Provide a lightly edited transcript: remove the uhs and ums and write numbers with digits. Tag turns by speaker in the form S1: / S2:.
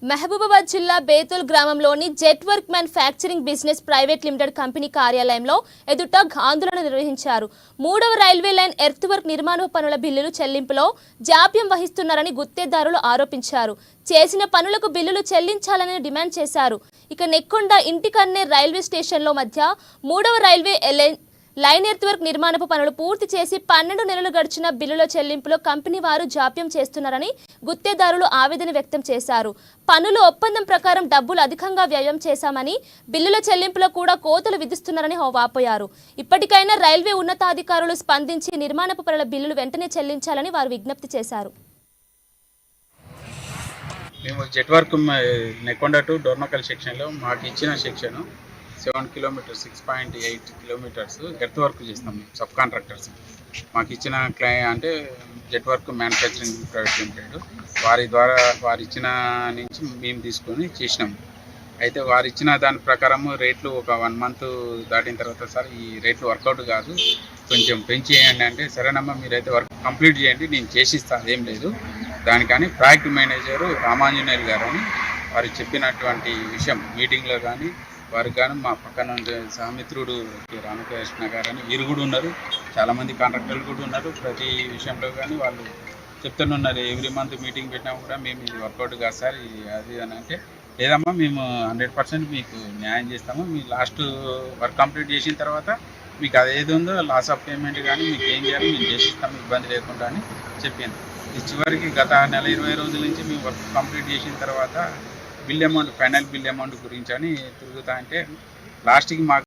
S1: మహబూబాబాద్ జిల్లా బేతుల్ గ్రామంలోని jet work manufacturing business private limited company కార్యాలయంలో ఎదుట ఆందోళన నిర్వహించారు. 3వ రైల్వే లైన్ ఎర్త్ వర్క్ నిర్మాణ పనుల బిల్లులు చెల్లింపులో జాప్యం వహిస్తున్నారని గుత్తేదారులు ఆరోపించారు. చేసిన పనులకు బిల్లులు చెల్లించాలని డిమాండ్ చేశారు. ఇక నెక్కొండ ఇంటికన్నే రైల్వే స్టేషన్లో మధ్య 3వ రైల్వే లైన్ ఎర్త్ వర్క్ నిర్మాణపు పనులు పూర్తి చేసి 12 నెలలు గడిచిన బిల్లుల చెల్లింపులో కంపెనీ వారు జాప్యం చేస్తున్నారని గుత్తేదారులు ఆవేదన వ్యక్తం చేశారు. పనులు ఒప్పందం ప్రకారం డబ్బులు అధికంగా వ్యయం చేశామని, బిల్లుల చెల్లింపులో కూడా కోతలు విధిస్తున్నారని వాపోయారు. ఇప్పటికైనా రైల్వే ఉన్నతాధికారులు స్పందించి నిర్మాణపు పనుల బిల్లులు వెంటనే చెల్లించాలని వారు విజ్ఞప్తి చేశారు.
S2: మేము jet work Nekkonda to Dornakal సెక్షన్లో మాకు ఇచ్చిన section 7 kilometres 6.8 kilometres earth work చేస్తాం మేము సబ్ కాంట్రాక్టర్స్. మాకు ఇచ్చిన అంటే jet work manufacturing private limited వారి ఇచ్చిన నుంచి మేము తీసుకొని చేసినాము. అయితే వారు ఇచ్చిన దాని ప్రకారము రేట్లు ఒక 1 మంత్ దాటిన తర్వాత సార్ ఈ రేట్లు వర్కౌట్ కాదు, కొంచెం పెంచేయండి అంటే, సరేనమ్మా మీరైతే వర్క్ కంప్లీట్ చేయండి నేను చేసిస్తాను, అదేం లేదు దానికని ప్రాజెక్ట్ మేనేజరు రామాంజనేయులు గారు అని వారు చెప్పినటువంటి విషయం మీటింగ్లో కానీ వారికి కానీ మా పక్కన ఉండే సహమిత్రుడు రామకృష్ణ గారు అని వీరు కూడా ఉన్నారు, చాలామంది కాంట్రాక్టర్లు కూడా ఉన్నారు. ప్రతి విషయంలో కానీ వాళ్ళు చెప్తున్నారు, ఎవ్రీ మంత్ మీటింగ్ పెట్టినా కూడా మేము ఇది వర్కౌట్ కాదు సార్ అది అని అంటే, లేదమ్మా మేము 100% మీకు న్యాయం చేస్తాము, మీ లాస్ట్ వర్క్ కంప్లీట్ చేసిన తర్వాత మీకు అదేది ఉందో లాస్ ఆఫ్ పేమెంట్ కానీ మీకు ఏం చేయాలి మేము చేసిస్తాము ఇబ్బంది లేకుండా అని చెప్పింది. చివరికి గత నెల 20 రోజుల నుంచి మేము వర్క్ కంప్లీట్ చేసిన తర్వాత bill amount final bill amount గురించి అని తిరుగుతా అంటే లాస్ట్కి మాకు